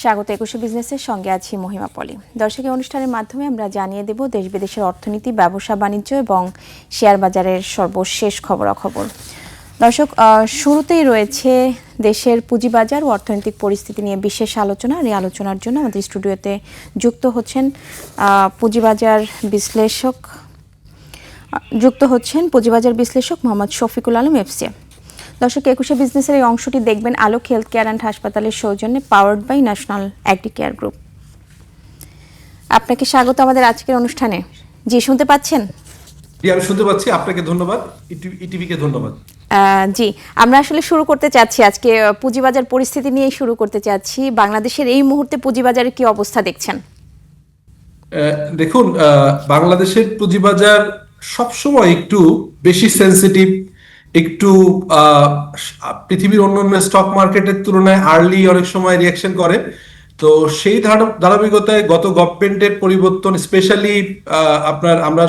স্বাগত একুশে বিজনেসের সঙ্গে আছি মহিমা পলি। দর্শক, অনুষ্ঠানের মাধ্যমে আমরা জানিয়ে দেব দেশ বিদেশের অর্থনীতি, ব্যবসা বাণিজ্য এবং শেয়ার বাজারের সর্বশেষ খবরাখবর। দর্শক, শুরুতেই রয়েছে দেশের পুঁজিবাজার ও অর্থনৈতিক পরিস্থিতি নিয়ে বিশেষ আলোচনা। আর এই আলোচনার জন্য আমাদের স্টুডিওতে যুক্ত হচ্ছেন পুঁজিবাজার বিশ্লেষক মোহাম্মদ শফিকুল আলম এফসিএ। দর্শক, একুশে বিজনেসের এই অংশটি দেখবেন আলোক হেলথ কেয়ার অ্যান্ড হাসপাতালের সৌজন্যে, powered by national agri care group. আপনাকে স্বাগত আমাদের আজকের অনুষ্ঠানে। জি, শুনতে পাচ্ছেন? জি, আমি শুনতে পাচ্ছি। আপনাকে ধন্যবাদ, ইটিভিকে ধন্যবাদ। জি, আমরা আসলে শুরু করতে চাচ্ছি আজকে পুঁজিবাজার পরিস্থিতি নিয়েই শুরু করতে চাচ্ছি। বাংলাদেশের এই মুহূর্তে পুঁজিবাজারের কি অবস্থা দেখছেন? দেখুন, বাংলাদেশের পুঁজিবাজার সবসময় একটু বেশি সেন্সিটিভ, একটু পৃথিবীর অন্যান্য স্টক মার্কেটের তুলনায় আর্লি অনেক সময় রিয়াকশন করে। তো সেই ধারাবাহিকতায় গত গভর্নমেন্টের পরিবর্তন, স্পেশালি আমরা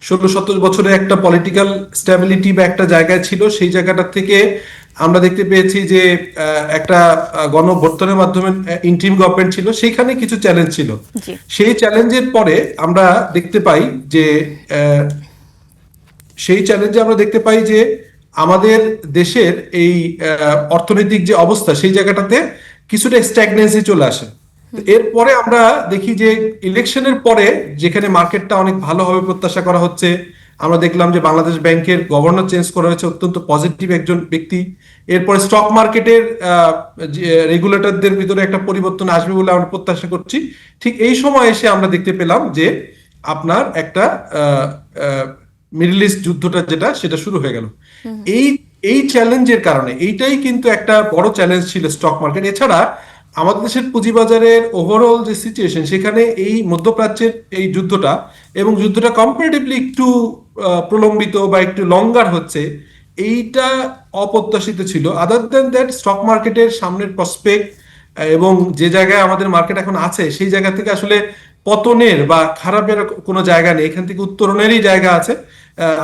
16-17 বছরে একটা পলিটিক্যাল স্ট্যাবিলিটি বা একটা জায়গায় ছিল, সেই জায়গাটা থেকে আমরা দেখতে পেয়েছি যে একটা গণভোটের মাধ্যমে ইন্টিরিম গভর্নমেন্ট ছিল, সেইখানে কিছু চ্যালেঞ্জ ছিল। সেই চ্যালেঞ্জের পরে আমরা দেখতে পাই যে আমাদের দেশের এই অর্থনৈতিক যে অবস্থা, সেই জায়গাটাতে কিছুটা স্ট্যাগনেন্সি চলে আসে। এরপরে আমরা দেখি যে ইলেকশনের পরে যেখানে মার্কেটটা অনেক ভালোভাবে প্রত্যাশা করা হচ্ছে, আমরা দেখলাম যে বাংলাদেশ ব্যাংকের গভর্নর চেঞ্জ করা হয়েছে, অত্যন্ত পজিটিভ একজন ব্যক্তি। এরপরে স্টক মার্কেটের রেগুলেটরদের ভিতরে একটা পরিবর্তন আসবে বলে আমরা প্রত্যাশা করছি। ঠিক এই সময় এসে আমরা দেখতে পেলাম যে আপনার একটা মিডল ইস্ট যুদ্ধটা সেটা শুরু হয়ে গেল। এই চ্যালেঞ্জের কারণে এইটাই কিন্তু একটা বড় চ্যালেঞ্জ ছিল স্টক মার্কেট। এছাড়া আমাদের দেশের পুঁজিবাজারের ওভারঅল যে সিচুয়েশন, সেখানে এই মধ্যপ্রাচ্যের এই যুদ্ধটা এবং যুদ্ধটা কম্পারেটিভলি একটু প্রলম্বিত বা একটু লঙ্গার হচ্ছে, এইটা অপ্রত্যাশিত ছিল। আদার দেন দ্যাট, স্টক মার্কেটের সামনের প্রসপেক্ট এবং যে জায়গায় আমাদের মার্কেট এখন আছে, সেই জায়গা থেকে আসলে পতনের বা খারাপের কোনো জায়গা নেই, এখান থেকে উত্তরণেরই জায়গা আছে।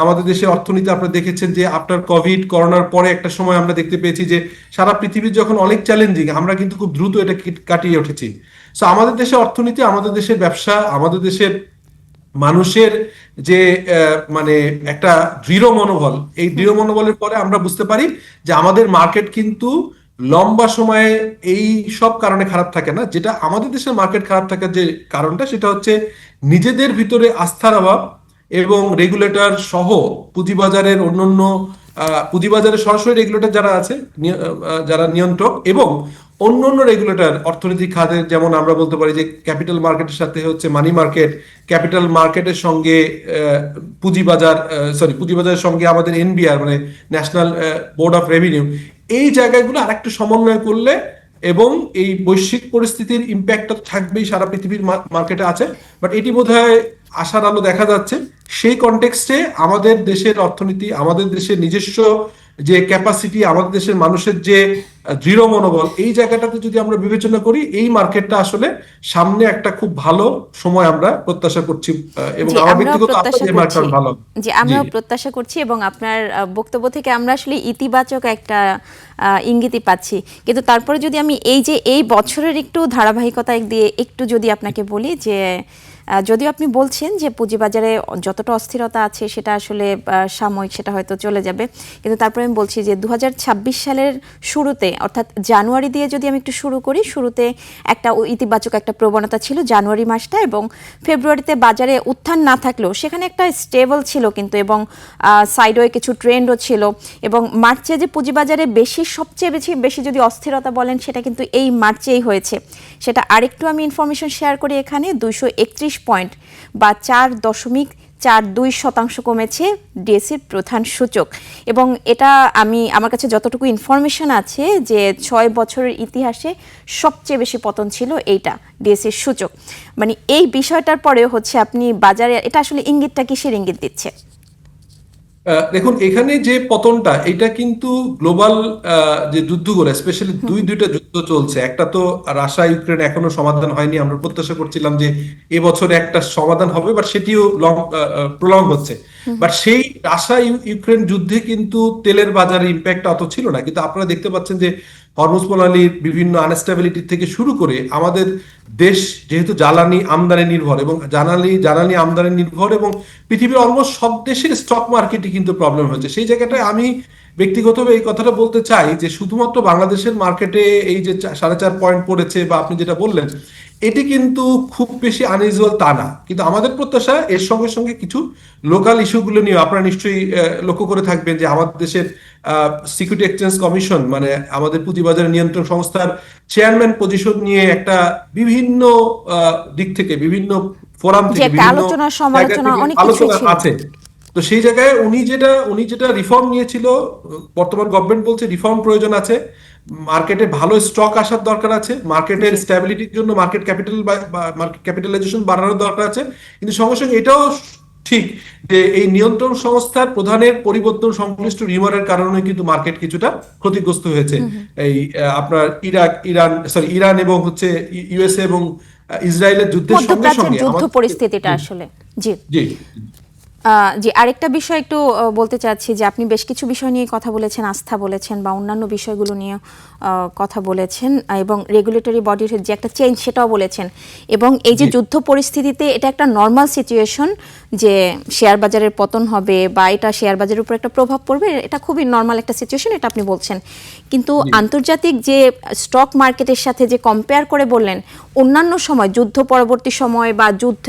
আমাদের দেশের অর্থনীতি আপনারা দেখেছেন যে আফটার কোভিড, করোনার পরে একটা সময় আমরা দেখতে পেয়েছি যে সারা পৃথিবীর যখন অনেক চ্যালেঞ্জিং, আমরা কিন্তু খুব দ্রুত এটা কাটিয়ে উঠেছি। সো আমাদের দেশের অর্থনীতি, আমাদের দেশের ব্যবসা, আমাদের দেশের মানুষের যে মানে একটা দৃঢ় মনোবল, এই দৃঢ় মনোবলের পরে আমরা বুঝতে পারি যে আমাদের মার্কেট কিন্তু লম্বা সময়ে এই সব কারণে খারাপ থাকে না। যেটা আমাদের দেশের মার্কেট খারাপ থাকার যে কারণটা, সেটা হচ্ছে নিজেদের ভিতরে আস্থার অভাব এবং রেগুলেটর সহ পুঁজিবাজারের অন্যান্য পুঁজিবাজারের সরাসরি রেগুলেটর যারা আছে, যারা নিয়ন্ত্রক, এবং অন্যান্য রেগুলেটর অর্থনৈতিক খাতের, যেমন আমরা বলতে পারি যে ক্যাপিটাল মার্কেটের সাথে হচ্ছে মানি মার্কেট, ক্যাপিটাল মার্কেটের সঙ্গে পুঁজিবাজারের সঙ্গে আমাদের এনবিআর মানে ন্যাশনাল বোর্ড অফ রেভিনিউ, এই জায়গাগুলো আরেকটু সমন্বয় করলে, এবং এই বৈশ্বিক পরিস্থিতির ইম্প্যাক্টটা থাকবেই, সারা পৃথিবীর মার্কেটে আছে, বাট এটি বোধহয় আশার আলো দেখা যাচ্ছে। সেই কনটেক্সটে আমাদের দেশের অর্থনীতি, আমাদের দেশের নিজস্ব যে ক্যাপাসিটি, আমাদের দেশের মানুষের যে দৃঢ় মনোবল, এই জায়গাটাতে যদি আমরা বিবেচনা করি, এই মার্কেটটা আসলে সামনে একটা খুব ভালো সময় আমরা প্রত্যাশা করছি, এবং আমার ব্যক্তিগত ভালো। জি, আমরাও প্রত্যাশা করছি, এবং আপনার বক্তব্য থেকে আমরা আসলে ইতিবাচক একটা ইঙ্গিতই পাচ্ছি। কিন্তু তারপরে যদি আমি এই বছরের একটু ধারাবাহিকতা দিয়ে একটু যদি আপনাকে বলি যে যদিও আপনি বলছেন যে পুঁজিবাজারে যতটা অস্থিরতা আছে সেটা আসলে সাময়িক, সেটা হয়তো চলে যাবে, কিন্তু তারপরে আমি বলছি যে 2026 সালের শুরুতে, অর্থাৎ জানুয়ারি দিয়ে যদি আমি একটু শুরু করি, শুরুতে একটা ইতিবাচক একটা প্রবণতা ছিল জানুয়ারি মাসটা, এবং ফেব্রুয়ারিতে বাজারে উত্থান না থাকলেও সেখানে একটা স্টেবল ছিল কিন্তু, এবং সাইডওয়ে কিছু ট্রেন্ডও ছিল। এবং মার্চে যে পুঁজিবাজারে সবচেয়ে বেশি যদি অস্থিরতা বলেন, সেটা কিন্তু এই মার্চেই হয়েছে। সেটা আরেকটু আমি ইনফরমেশন শেয়ার করি এখানে, 231 পয়েন্ট বা 4.42% কমেছে ডিএসইর প্রধান সূচক। এবং এটা আমার কাছে যতটুকু ইনফরমেশন আছে যে 6 বছরের ইতিহাসে সবচেয়ে বেশি পতন ছিল এইটা ডিএসইর সূচক। মানে এই বিষয়টার পরে হচ্ছে আপনি বাজারে এটা আসলে ইঙ্গিতটা কিসের ইঙ্গিত দিচ্ছে? দেখুন, এখানে যে পতনটা, এটা কিন্তু গ্লোবাল যে যুদ্ধগুলো, স্পেশালি দুইটা যুদ্ধ চলছে। একটা তো রাশিয়া ইউক্রেন এখনো সমাধান হয়নি, আমরা প্রত্যাশা করছিলাম যে এবছরে একটা সমাধান হবে, বাট সেটিও প্রলং হচ্ছে। বাট সেই রাশিয়া ইউক্রেন যুদ্ধে কিন্তু তেলের বাজারে ইম্প্যাক্ট অত ছিল না, কিন্তু আপনারা দেখতে পাচ্ছেন যে হরমুজ প্রণালীর বিভিন্ন আনস্টেবিলিটি থেকে শুরু করে আমাদের দেশ যেহেতু জ্বালানি আমদানি নির্ভর এবং জ্বালানি আমদানি নির্ভর এবং পৃথিবীর অলমোস্ট সব দেশের স্টক মার্কেটে কিন্তু প্রবলেম হয়েছে। সেই জায়গাটায় আমি ব্যক্তিগতভাবে এই কথাটা বলতে চাই যে শুধুমাত্র বাংলাদেশের মার্কেটে এই যে 4.5 পয়েন্ট পড়েছে বা আপনি যেটা বললেন এটি কিন্তু খুব বেশি আনইউজুয়াল তা না, কিন্তু আমাদের প্রত্যাশা এর সঙ্গে সঙ্গে কিছু লোকাল ইস্যুগুলো নিয়ে আপনারা নিশ্চয়ই লক্ষ্য করে থাকবেন যে আমাদের দেশের সিকিউরিটি এক্সচেঞ্জ কমিশন মানে আমাদের পুঁজিবাজার নিয়ন্ত্রণ সংস্থার চেয়ারম্যান পজিশন নিয়ে একটা বিভিন্ন দিক থেকে বিভিন্ন ফোরাম যে থেকে একটা বিভিন্ন আলোচনা জায়গা সমালোচনা থেকে অনেক কিছুই আলোচনা ছিল। আছে। তো সেই জায়গায় উনি যেটা রিফর্ম নিয়েছিল, বর্তমান গভর্নমেন্ট বলছে রিফর্ম প্রয়োজন আছে, মার্কেটে ভালো স্টক আসার দরকার আছে, মার্কেটের জি। স্ট্যাবিলিটির জন্য মার্কেট মার্কেট ক্যাপিটালাইজেশন বাড়ানোর দরকার আছে, কিন্তু সঙ্গে সঙ্গে এটাও ঠিক যে এই নিয়ন্ত্রণ সংস্থার প্রধানের পরিবর্তন সংশ্লিষ্ট রিউমারের কারণে কিন্তু মার্কেট কিছুটা ক্ষতিগ্রস্ত হয়েছে। এই আপনার ইরান এবং হচ্ছে ইউএসএ এবং ইসরায়েলের যুদ্ধের সঙ্গে মধ্যপ্রাচ্যের সঙ্গে যুদ্ধ আমাদের পরিস্থিতিটা আসলে। জি। জি জি, আরেকটা বিষয় একটু বলতে চাচ্ছি যে আপনি বেশ কিছু বিষয় নিয়ে কথা বলেছেন, আস্থা বলেছেন বা অন্যান্য বিষয়গুলো নিয়ে কথা বলেছেন এবং রেগুলেটরি বডির যে একটা চেঞ্জ সেটাও বলেছেন, এবং এই যে যুদ্ধ পরিস্থিতিতে এটা একটা নর্মাল সিচুয়েশন যে শেয়ার বাজারের পতন হবে বা এটা শেয়ার বাজারের উপর একটা প্রভাব পড়বে, এটা খুবই নর্মাল একটা সিচুয়েশন, এটা আপনি বলছেন। কিন্তু আন্তর্জাতিক যে স্টক মার্কেটের সাথে যে কম্পেয়ার করে বললেন অন্যান্য সময় যুদ্ধ পরবর্তী সময় বা যুদ্ধ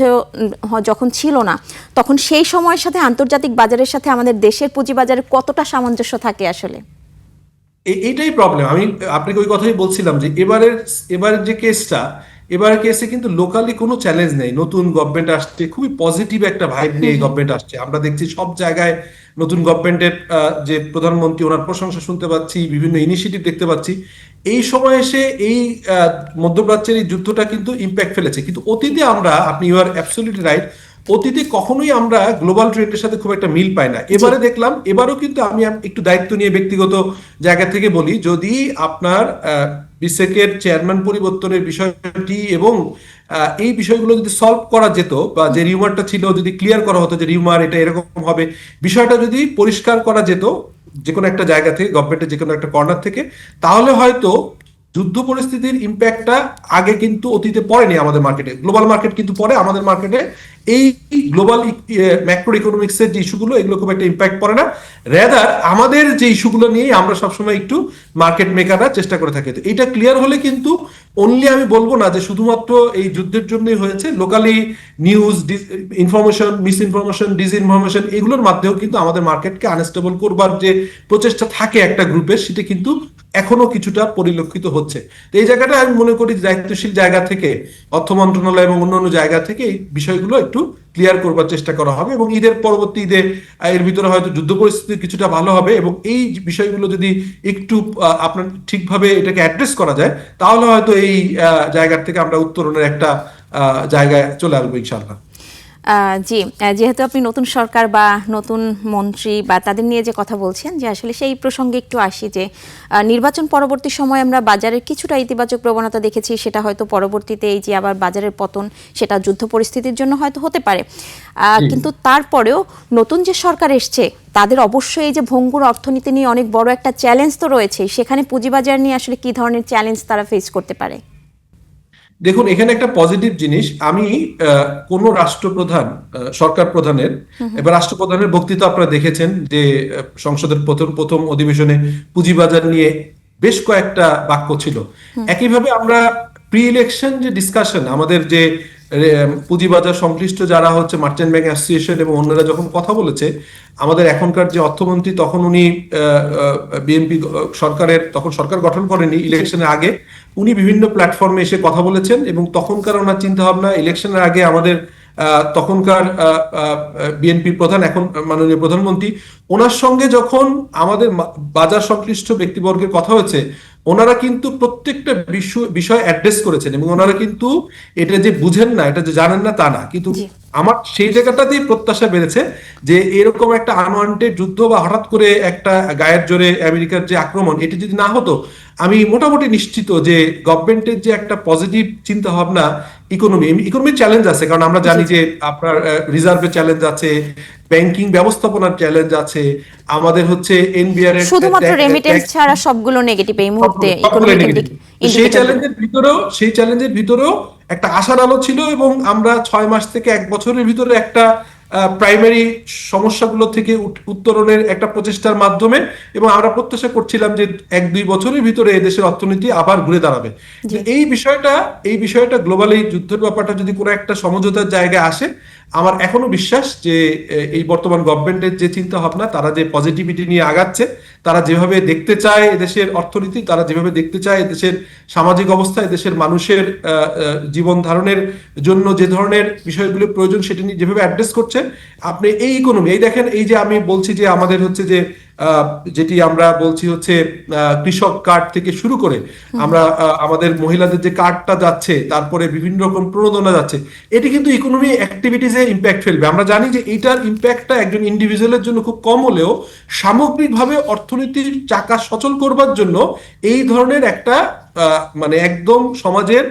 যখন ছিল না তখন সেই সময়ের সাথে আন্তর্জাতিক বাজারের সাথে আমাদের দেশের পুঁজিবাজারে কতটা সামঞ্জস্য থাকে আসলে? এইটাই প্রবলেম। আমি আপনাকে ওই কথাই বলছিলাম যে এবারের যে কেসটা, এবারের কেসে কিন্তু লোকালি কোনো চ্যালেঞ্জ নেই। নতুন গভর্নমেন্ট আসছে, খুবই পজিটিভ একটা ভাইব নিয়ে এই গভর্নমেন্ট আসছে। আমরা দেখছি সব জায়গায় নতুন গভর্নমেন্টের যে প্রধানমন্ত্রী ওনার প্রশংসা শুনতে পাচ্ছি, বিভিন্ন ইনিশিয়েটিভ দেখতে পাচ্ছি। এই সময় এসে এই মধ্যপ্রাচ্যের এই যুদ্ধটা কিন্তু ইম্প্যাক্ট ফেলেছে, কিন্তু অতীতে আপনি ইউ আর অ্যাবসলিউটলি রাইট, অতীতে কখনোই আমরা গ্লোবাল ট্রেন্ডের সাথে খুব একটা মিল পাই না। এবারে দেখলাম, এবারও কিন্তু আমি একটু দায়িত্ব নিয়ে ব্যক্তিগত জায়গা থেকে বলি, যদি আপনার বিসেকের চেয়ারম্যান পরিবর্তনের বিষয়টি এবং এই বিষয়গুলো যদি সলভ করা যেত বা যে রিউমারটা ছিল যদি ক্লিয়ার করা হতো যে রিউমার এটা এরকম হবে, বিষয়টা যদি পরিষ্কার করা যেত যে কোনো একটা জায়গা থেকে, গভর্নমেন্টের যে কোনো একটা কর্নার থেকে, তাহলে হয়তো যুদ্ধ পরিস্থিতির ইম্প্যাক্টটা আগে কিন্তু অতীতে পড়েনি আমাদের মার্কেটে। গ্লোবাল মার্কেট কিন্তু পড়ে, আমাদের মার্কেটে এই গ্লোবাল ম্যাক্রো ইকোনমিক্সের যে ইস্যুগুলো এগুলো খুব একটা ইম্প্যাক্ট পড়ে না। রেদার আমাদের যে ইস্যুগুলো নিয়ে আমরা সবসময় একটু মার্কেট মেকাররা চেষ্টা করে থাকি। তো এটা ক্লিয়ার হলে কিন্তু অনলি আমি বলবো না যে শুধুমাত্র এই যুদ্ধের জন্যই হয়েছে, locally news information, miss information, disinformation এগুলোর মাধ্যমেও কিন্তু আমাদের মার্কেটকে আনস্টেবল করবার যে প্রচেষ্টা থাকে একটা গ্রুপের, সেটা কিন্তু এখনো কিছুটা পরিলক্ষিত হচ্ছে। তো এই জায়গাটা আমি মনে করি দায়িত্বশীল জায়গা থেকে অর্থ মন্ত্রণালয় এবং অন্যান্য জায়গা থেকে এই বিষয়গুলো একটু ক্লিয়ার করবার চেষ্টা করা হবে এবং পরবর্তী ঈদে এর ভিতরে হয়তো যুদ্ধ পরিস্থিতি কিছুটা ভালো হবে এবং এই বিষয়গুলো যদি একটু আপনার ঠিকভাবে এটাকে অ্যাড্রেস করা যায় তাহলে হয়তো এই জায়গার থেকে আমরা উত্তরণের একটা জায়গায় চলে আসবো ইনশাআল্লাহ। জি, যেহেতু আপনি নতুন সরকার বা নতুন মন্ত্রী বা তাদের নিয়ে যে কথা বলছেন, যে আসলে সেই প্রসঙ্গে একটু আসি যে নির্বাচন পরবর্তী সময় আমরা বাজারের কিছুটা ইতিবাচক প্রবণতা দেখেছি, সেটা হয়তো পরবর্তীতে এই যে আবার বাজারের পতন সেটা যুদ্ধ পরিস্থিতির জন্য হয়তো হতে পারে, কিন্তু তারপরেও নতুন যে সরকার এসছে তাদের অবশ্যই এই যে ভঙ্গুর অর্থনীতি নিয়ে অনেক বড় একটা চ্যালেঞ্জ তো রয়েছে, সেখানে পুঁজিবাজার নিয়ে আসলে কি ধরনের চ্যালেঞ্জ তারা ফেস করতে পারে? দেখুন, এখানে একটা পজিটিভ জিনিস, আমি কোন রাষ্ট্রপ্রধান সরকার প্রধানের এবার রাষ্ট্রপ্রধানের বক্তৃতা আপনারা দেখেছেন যে সংসদের প্রথম অধিবেশনে পুঁজিবাজার নিয়ে বেশ কয়েকটা বাক্য ছিল। একইভাবে আমরা প্রি ইলেকশন যে ডিসকাশন আমাদের যে পুঁজিবাজার সংশ্লিষ্ট যারা হচ্ছে মার্চেন্ট ব্যাংক অ্যাসোসিয়েশন এবং অন্যরা যখন কথা বলেছে, আমাদের এখনকার যে অর্থমন্ত্রী তখন উনি বিএনপি সরকারের তখন সরকার গঠন করেনি, ইলেকশনের আগে উনি বিভিন্ন প্ল্যাটফর্মে এসে কথা বলেছেন এবং তখনকার ওনার চিন্তা ভাবনা ইলেকশনের আগে আমাদের তখনকার বিএনপি প্রধান এখন মাননীয় প্রধানমন্ত্রী ওনার সঙ্গে যখন আমাদের বাজার সংশ্লিষ্ট ব্যক্তিবর্গের কথা হয়েছে, ওনারা কিন্তু প্রত্যেকটা বিষয় অ্যাড্রেস করেছেন এবং ওনারা কিন্তু এটা যে বুঝেন না, এটা যে জানেন না তা না, কিন্তু আমার সেই জায়গাটাতেই প্রত্যাশা বেড়েছে যে এরকম একটা আনওয়ান্টেড যুদ্ধ বা হঠাৎ করে একটা গায়ের জোরে আমেরিকার যে আক্রমণ এটি যদি না হতো, আমি মোটামুটি নিশ্চিত যে গভর্নমেন্টের যে একটা পজিটিভ চিন্তা ভাবনা ইকোনমির চ্যালেঞ্জ আছে, কারণ আমরা জানি যে আপনার রিজার্ভের চ্যালেঞ্জ আছে, ব্যাংকিং ব্যবস্থাপনার চ্যালেঞ্জ আছে, আমাদের হচ্ছে এনবিআর এর শুধুমাত্র রেমিটেন্স ছাড়া সবগুলো নেগেটিভ এই মুহূর্তে ইকোনমিক সেই চ্যালেঞ্জের ভিতরেও একটা আশার আলো ছিল, এবং আমরা 6 মাস থেকে 1 বছরের ভিতরে একটা প্রাইমারি সমস্যাগুলো থেকে উত্তরণের একটা প্রচেষ্টার মাধ্যমে, এবং আমরা প্রত্যাশা করছিলাম যে 1-2 বছরের ভিতরে দেশের অর্থনীতি আবার ঘুরে দাঁড়াবে। এই বিষয়টা গ্লোবালি যুদ্ধের ব্যাপারটা যদি কোনো একটা সমঝোতার জায়গায় আসে, আমার এখনো বিশ্বাস যে এই বর্তমান গভর্নমেন্টের যে চিন্তা ভাবনা, তারা যে পজিটিভিটি নিয়ে আগাচ্ছে, তারা যেভাবে দেখতে চায় এদেশের অর্থনীতি, তারা যেভাবে দেখতে চায় এদেশের সামাজিক অবস্থা, এদেশের মানুষের জীবন ধারণের জন্য যে ধরনের বিষয়গুলো প্রয়োজন সেটা নিয়ে যেভাবে অ্যাড্রেস করছে, আপনি এই ইকোনমি, এই দেখেন, এই যে আমি বলছি যে আমাদের হচ্ছে যে যেটি আমরা বলছি হচ্ছে কৃষক কার্ড থেকে শুরু করে আমরা আমাদের মহিলাদের যে কার্ডটা যাচ্ছে, তারপরে বিভিন্ন রকম প্রণোদনা যাচ্ছে, এটি কিন্তু ইকোনমি অ্যাক্টিভিটিসে ইম্প্যাক্ট ফেলবে। আমরা জানি যে এইটার ইম্প্যাক্টটা একজন ইন্ডিভিজুয়ালের জন্য খুব কম হলেও সামগ্রিকভাবে অর্থনীতির চাকা সচল করবার জন্য এই ধরনের একটা মানে একদম সমাজের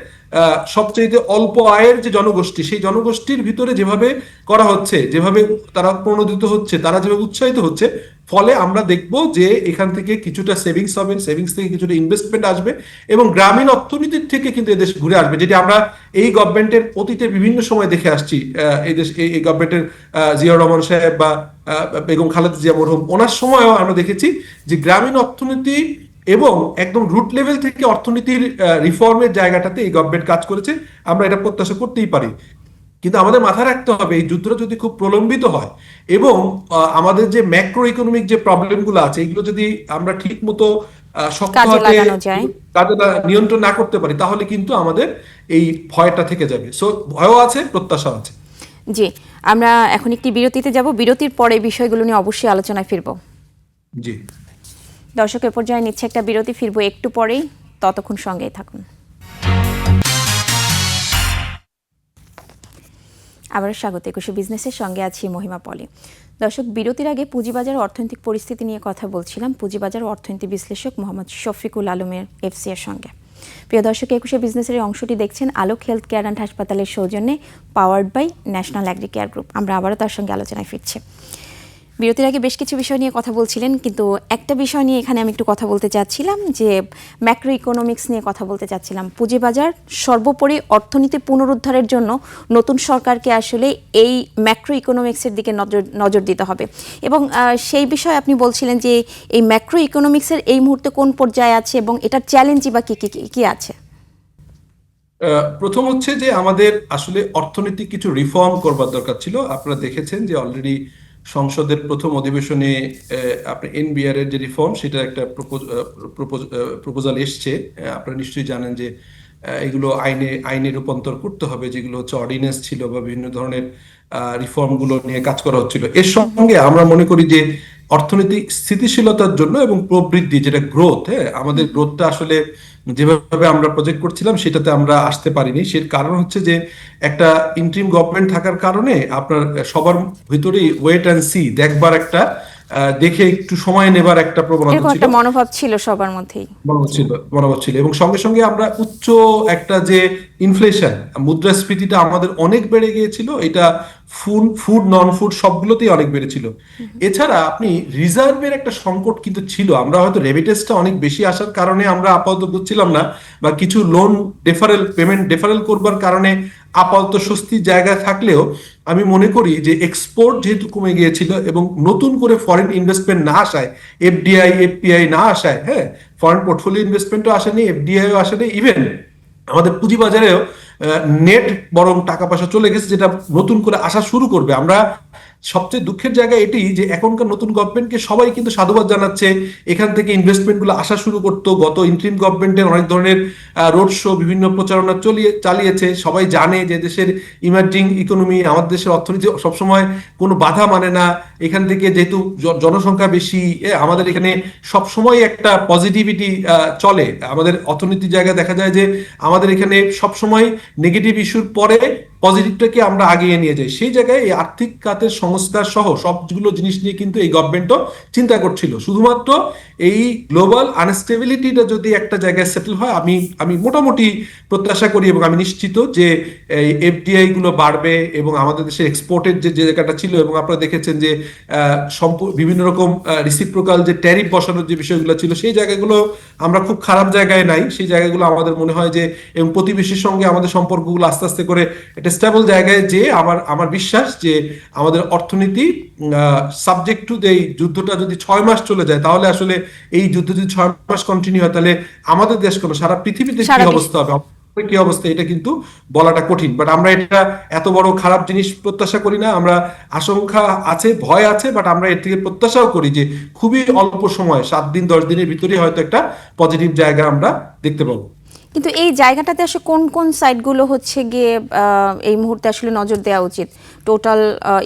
সবচেয়ে অল্প আয়ের যে জনগোষ্ঠী, সেই জনগোষ্ঠীর ভিতরে যেভাবে করা হচ্ছে, যেভাবে তারা প্রণোদিত হচ্ছে, তারা যেভাবে উৎসাহিত হচ্ছে, ফলে আমরা দেখব যে এখান থেকে কিছুটা সেভিংস হবে, সেভিংস থেকে কিছুটা ইনভেস্টমেন্ট আসবে, এবং গ্রামীণ অর্থনীতির থেকে কিন্তু এদেশ ঘুরে আসবে, যেটি আমরা এই গভর্নমেন্টের অতীতে বিভিন্ন সময় দেখে আসছি। এই দেশ, এই গভর্নমেন্টের জিয়াউর রহমান সাহেব বা বেগম খালেদা জিয়া মরহুম, ওনার সময়ও আমরা দেখেছি যে গ্রামীণ অর্থনীতি এবং একদম রুট লেভেল থেকে অর্থনীতির রিফর্মের জায়গাটাতে এই গভর্নমেন্ট কাজ করেছে। আমরা এটা প্রত্যাশা করতেই পারি, কিন্তু আমাদের মাথায় রাখতে হবে এই যুদ্ধটা যদি খুব প্রলম্বিত হয় এবং আমাদের যে ম্যাক্রো ইকোনমিক যে প্রবলেমগুলো আছে, এগুলো যদি আমরা ঠিক মতো শক্ত হাতে নিয়ন্ত্রণ না করতে পারি, তাহলে কিন্তু আমাদের এই ভয়টা থেকে যাবে। সো ভয়ও আছে, প্রত্যাশা আছে। জি, আমরা এখন একটি বিরতিতে যাব, বিরতির পরে বিষয়গুলো নিয়ে অবশ্যই আলোচনায় ফিরব। জি দর্শকের পর্যায়ে নিচ্ছে একটা বিরতি, ফিরবো একটু পরেই, ততক্ষণ সঙ্গেই থাকুন। আবারও স্বাগত একুশে বিজনেসের সঙ্গে আছি মহিমা পলি। দর্শক, বিরতির আগে পুঁজিবাজার অর্থনৈতিক পরিস্থিতি নিয়ে কথা বলছিলাম পুঁজিবাজার অর্থনীতি বিশ্লেষক মোহাম্মদ শফিকুল আলমের এফসি এর সঙ্গে। প্রিয় দর্শক, একুশে বিজনেসের এই অংশটি দেখছেন আলোক হেলথ কেয়ার অ্যান্ড হাসপাতালের সৌজন্যে, powered by national agri care group. আমরা আবারও তার সঙ্গে আলোচনায় ফিরছি। বিরতির আগে বেশ কিছু বিষয় নিয়ে কথা বলছিলেন, কিন্তু একটা বিষয় নিয়ে এখানে আমি একটু কথা বলতে চাচ্ছিলাম, যে ম্যাক্রো ইকোনমিক্স নিয়ে কথা বলতে চাচ্ছিলাম। পুঁজিবাজার সর্বোপরি অর্থনীতি পুনরুদ্ধারের জন্য নতুন সরকারকে আসলে এই ম্যাক্রো ইকোনমিক্সের দিকে নজর দিতে হবে, এবং সেই বিষয়ে আপনি বলছিলেন যে এই ম্যাক্রো ইকোনমিক্সের এই মুহূর্তে কোন পর্যায়ে আছে এবং এটার চ্যালেঞ্জই বা কি আছে। প্রথম হচ্ছে যে আমাদের আসলে অর্থনৈতিক কিছু রিফর্ম করবার দরকার ছিল। আপনারা দেখেছেন যে অলরেডি সংসদের প্রথম অধিবেশনে আপনার এনবিআর এর যে রিফর্ম, সেটা একটা প্রপোজাল এসছে। আপনারা নিশ্চয়ই জানেন যে এগুলো আইনে রূপান্তর করতে হবে, যেগুলো হচ্ছে অর্ডিন্যান্স ছিল বা বিভিন্ন ধরনের রিফর্ম গুলো নিয়ে কাজ করা হচ্ছিল। এর সঙ্গে আমরা মনে করি যে অর্থনৈতিক স্থিতিশীলতার জন্য এবং প্রবৃদ্ধি, যেটা গ্রোথ, আমাদের গ্রোথটা আসলে যেভাবে আমরা প্রজেক্ট করছিলাম সেটাতে আমরা আসতে পারিনি। সের কারণ হচ্ছে যে একটা ইন্টারিম গভর্নমেন্ট থাকার কারণে আপনার সবার ভিতরেই ওয়েট অ্যান্ড সি দেখবার একটা, দেখে একটু সময় নেবার একটা প্রবণতা ছিল, মনোভাব ছিল সবার মধ্যেই, মনোভাব ছিল। এবং সঙ্গে সঙ্গে আমরা উচ্চ একটা যে ইনফ্লেশন, মুদ্রাস্ফীতিটা আমাদের অনেক বেড়ে গিয়েছিল। এটা ফুড নন ফুড সবগুলোতেই অনেক বেড়েছিল। এছাড়া আপনি রিজার্ভের একটা সংকট কিন্তু ছিল। আমরা হয়তো রেমিটেন্সটা অনেক বেশি আসার কারণে আমরা আপাতত বুঝছিলাম না, বা কিছু লোন পেমেন্ট ডেফারেল করবার কারণে আপাতত স্বস্তির জায়গা থাকলেও আমি মনে করি যে এক্সপোর্ট যেহেতু কমে গিয়েছিল এবং নতুন করে ফরেন ইনভেস্টমেন্ট না আসায়, এফডিআই এফপিআই না আসায়, ফরেন পোর্টফোলিও ইনভেস্টমেন্টও আসেনি, এফডিআইও আসেনি, ইভেন আমাদের পুঁজিবাজারেও নেট বরং টাকা পয়সা চলে গেছে, যেটা নতুন করে আসা শুরু করবে। আমরা সবচেয়ে দুঃখের জায়গা এটি যে এখনকার নতুন গভর্নমেন্টকে সবাই কিন্তু সাধুবাদ জানাচ্ছে, এখান থেকে ইনভেস্টমেন্ট গুলো আসা শুরু করতো। গত ইন্টারিম গভর্নমেন্টের অনেক ধরনের রোড শো, বিভিন্ন প্রচারণা চালিয়েছে। সবাই জানে যে দেশের ইমার্জিং ইকোনমি, আমাদের দেশের অর্থনীতি সবসময় কোনো বাধা মানে না, এখান থেকে যেহেতু জনসংখ্যা বেশি, আমাদের এখানে সবসময় একটা পজিটিভিটি চলে। আমাদের অর্থনীতির জায়গায় দেখা যায় যে আমাদের এখানে সবসময় নেগেটিভ ইস্যুর পরে পজিটিভটাকে আমরা আগিয়ে নিয়ে যাই। সেই জায়গায় এই আর্থিক খাতের সংস্কার সহ সবগুলো জিনিস নিয়ে কিন্তু এই গভর্নমেন্টও চিন্তা করছিল। শুধুমাত্র এই গ্লোবাল আনস্টেবিলিটিটা যদি একটা জায়গায় সেটেল হয়, আমি আমি মোটামুটি প্রত্যাশা করি এবং আমি নিশ্চিত যে এই এফডিআই গুলো বাড়বে এবং আমাদের দেশে এক্সপোর্টের যে জায়গাটা ছিল, এবং আপনারা দেখেছেন যে বিভিন্ন রকম রিসিপ্রোকাল যে ট্যারিফ বসানোর যে বিষয়গুলো ছিল, সেই জায়গাগুলো আমরা খুব খারাপ জায়গায় নাই। সেই জায়গাগুলো আমাদের মনে হয় যে, এবং প্রতিবেশীর সঙ্গে আমাদের সম্পর্কগুলো আস্তে আস্তে করে একটা স্টেবল জায়গায়, যে আমার বিশ্বাস যে আমাদের অর্থনীতি সাবজেক্ট টু এই যুদ্ধটা যদি 6 মাস চলে যায়, তাহলে আসলে এই যুদ্ধ যদি 6 মাস কন্টিনিউ হয়, তাহলে আমাদের দেশ কোনো সারা পৃথিবীতে কি অবস্থা হবে, কি অবস্থা, এটা কিন্তু বলাটা কঠিন। বাট আমরা এটা এত বড় খারাপ জিনিস প্রত্যাশা করি না। আমরা আশঙ্কা আছে, ভয় আছে, বাট আমরা এর থেকে প্রত্যাশাও করি যে খুবই অল্প সময়, 7 দিন 10 দিনের ভিতরে হয়তো একটা পজিটিভ জায়গা আমরা দেখতে পাবো। কিন্তু এই জায়গাটাতে আসলে কোন কোন সাইটগুলো হচ্ছে গিয়ে এই মুহূর্তে আসলে নজর দেওয়া উচিত টোটাল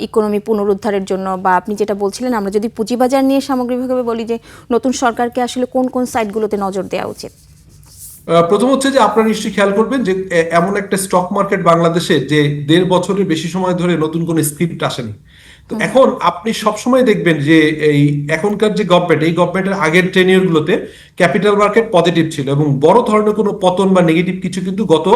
ইকোনমি পুনরুদ্ধারের জন্য? বা আপনি যেটা বলছিলেন, আমরা যদি পুঁজিবাজার নিয়ে সামগ্রিকভাবে বলি যে নতুন সরকারকে আসলে কোন কোন সাইটগুলোতে নজর দেওয়া উচিত? প্রথম হচ্ছে যে আপনারা নিশ্চয়ই খেয়াল করবেন যে এমন একটা স্টক মার্কেট বাংলাদেশে যে 1.5 বছরের বেশি সময় ধরে নতুন কোন স্ক্রিপ্ট আসেনি। তো এখন আপনি সবসময় দেখবেন যে এই এখনকার যে গভর্নমেন্ট, এই গভর্নমেন্টের আগের টেনিয়র গুলোতে ক্যাপিটাল মার্কেট পজিটিভ ছিল এবং বড় ধরনের কোনো পতন বা নেগেটিভ কিছু কিন্তু গত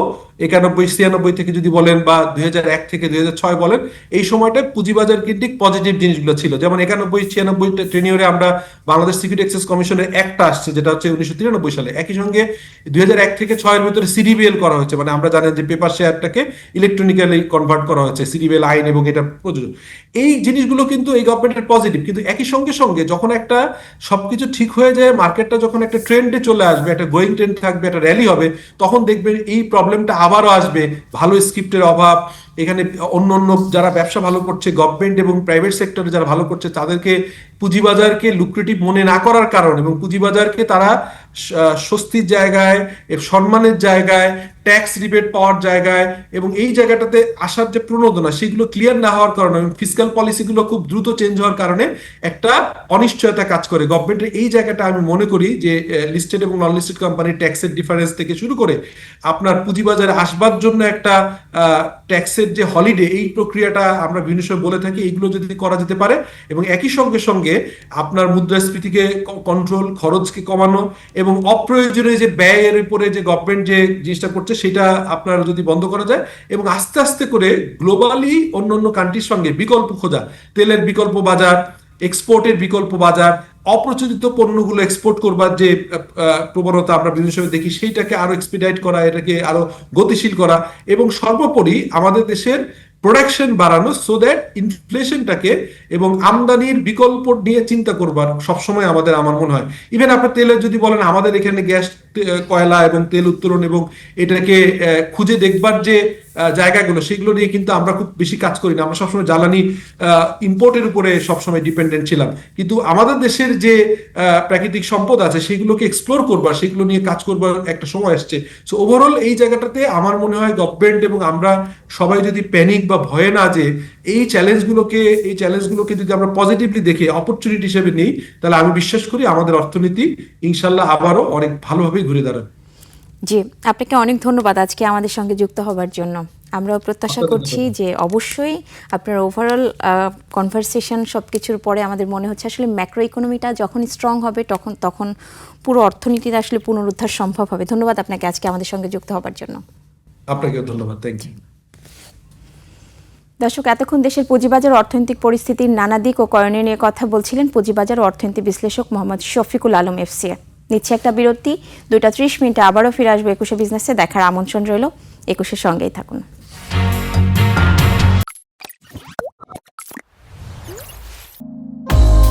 91-96 থেকে যদি বলেন বা 2001 থেকে 2006 বলেন, এই সময়টা পুঁজিবাজার কেন্দ্রিক পজিটিভ জিনিসগুলো ছিল। যেমন 91-96 টেনিয়রে আমরা বাংলাদেশ সিকিউরিটি এক্সচেঞ্জ কমিশনের একটা আসছে, যেটা হচ্ছে 1993 সালে। একই সঙ্গে 2001 থেকে 6 এর ভিতরে সিডিবিএল করা হয়েছে, মানে আমরা জানেন যে পেপার শেয়ারটাকে ইলেকট্রনিক্যালি কনভার্ট করা হয়েছে, সিডিবিএল আইন এবং এটা প্রযোজ্য। এই জিনিসগুলো কিন্তু এই গভর্নমেন্টের পজিটিভ। কিন্তু একই সঙ্গে সঙ্গে যখন একটা সবকিছু ঠিক হয়ে যায়, মার্কেটটা যখন একটা ট্রেন্ডে চলে আসবে, একটা গোয়িং ট্রেন্ড থাকবে, একটা র্যালি হবে, তখন দেখবেন এই প্রবলেমটা আবারও আসবে। ভালো স্ক্রিপ্টের অভাব, এখানে অন্য অন্য যারা ব্যবসা ভালো করছে, গভর্নমেন্ট এবং প্রাইভেট সেক্টরে যারা ভালো করছে, তাদেরকে পুঁজিবাজারকে লুক্রেটিভ মনে না করার কারণ, এবং পুঁজিবাজারকে তারা স্বস্তির জায়গায়, সম্মানের জায়গায়, ট্যাক্স রিবেট পাওয়ার জায়গায় এবং এই জায়গাটাতে আসার যে প্রণোদনা, সেগুলো ক্লিয়ার না হওয়ার কারণে এবং ফিসক্যাল পলিসিগুলো খুব দ্রুত চেঞ্জ হওয়ার কারণে একটা অনিশ্চয়তা কাজ করে গভর্নমেন্টের। এই জায়গাটা আমি মনে করি যে লিস্টেড এবং নন লিস্টেড কোম্পানির ট্যাক্সের ডিফারেন্স থেকে শুরু করে আপনার পুঁজিবাজারে আসবার জন্য একটা ট্যাক্সের যে হলিডে, এই প্রক্রিয়াটা আমরা বিভিন্ন সময় বলে থাকি, এইগুলো যদি করা যেতে পারে এবং একই সঙ্গে সঙ্গে আপনার মুদ্রাস্ফীতিকে কন্ট্রোল, খরচকে কমানো এবং অপ্রয়োজনীয় যে ব্যয়ের উপরে যে গভর্নমেন্ট যে জিনিসটা করছে, সেটা আপনার যদি বন্ধ করা যায় এবং আস্তে আস্তে করে গ্লোবালি অন্য অন্য কান্ট্রির সঙ্গে বিকল্প খোঁজা, তেলের বিকল্প বাজার, এক্সপোর্টের বিকল্প বাজার, অপ্রচলিত পণ্যগুলো এক্সপোর্ট করবার যে প্রবণতা আমরা বিভিন্ন সময় দেখি, সেইটাকে আরো এক্সপিডাইট করা, এটাকে আরো গতিশীল করা এবং সর্বোপরি আমাদের দেশের প্রোডাকশন বাড়ানো, সো দ্যাট ইনফ্লেশনটাকে এবং আমদানির বিকল্প নিয়ে চিন্তা করবার সবসময় আমাদের, আমার মনে হয় ইভেন আপনার তেলের যদি বলেন, আমাদের এখানে গ্যাস, কয়লা এবং তেল উত্তোলন এবং এটাকে খুঁজে দেখবার যে জায়গাগুলো, সেগুলো নিয়ে কিন্তু আমরা খুব বেশি কাজ করি না। আমরা সবসময় জ্বালানি ইম্পোর্টের উপরে সবসময় ডিপেন্ডেন্ট ছিলাম। কিন্তু আমাদের দেশের যে প্রাকৃতিক সম্পদ আছে, সেগুলোকে এক্সপ্লোর করবার, সেগুলো নিয়ে কাজ করবার একটা সময় আসছে। সো ওভারঅল এই জায়গাটাতে আমার মনে হয় গভর্নমেন্ট এবং আমরা সবাই যদি প্যানিক বা ভয়ে না, যে এই চ্যালেঞ্জগুলোকে যদি আমরা পজিটিভলি দেখে অপরচুনিটি হিসেবে নিই, তাহলে আমি বিশ্বাস করি আমাদের অর্থনীতি ইনশাল্লাহ আবারও অনেক ভালোভাবে ঘুরে দাঁড়াবে। জি, আপনাকে অনেক ধন্যবাদ আজকে আমাদের সঙ্গে যুক্ত হবার জন্য। আমরা প্রত্যাশা করছি যে অবশ্যই আপনার ওভারঅল কনভারসেশন সবকিছুর পরে আমাদের মনে হচ্ছে আসলে ম্যাক্রো ইকোনমিটা যখন স্ট্রং হবে, তখন পুরো অর্থনীতিতে আসলে পুনরুদ্ধার সম্ভব হবে। ধন্যবাদ আপনাকে আজকে আমাদের সঙ্গে যুক্ত হবার জন্য। আপনাকেও ধন্যবাদ, থ্যাংক ইউ। দর্শক, এতক্ষণ দেশের পুঁজিবাজার অর্থনৈতিক পরিস্থিতির নানা দিক ও করণীয় নিয়ে কথা বলছিলেন পুঁজিবাজার অর্থনীতি বিশ্লেষক মোহাম্মদ শফিকুল আলম এফসিএ। নিচ্ছে একটা বিরতি, 2টা 30 মিনিটে আবারও ফিরে আসবো 21শে বিজনেসে। দেখার আমন্ত্রণ রইল, 21-এর সঙ্গেই থাকুন।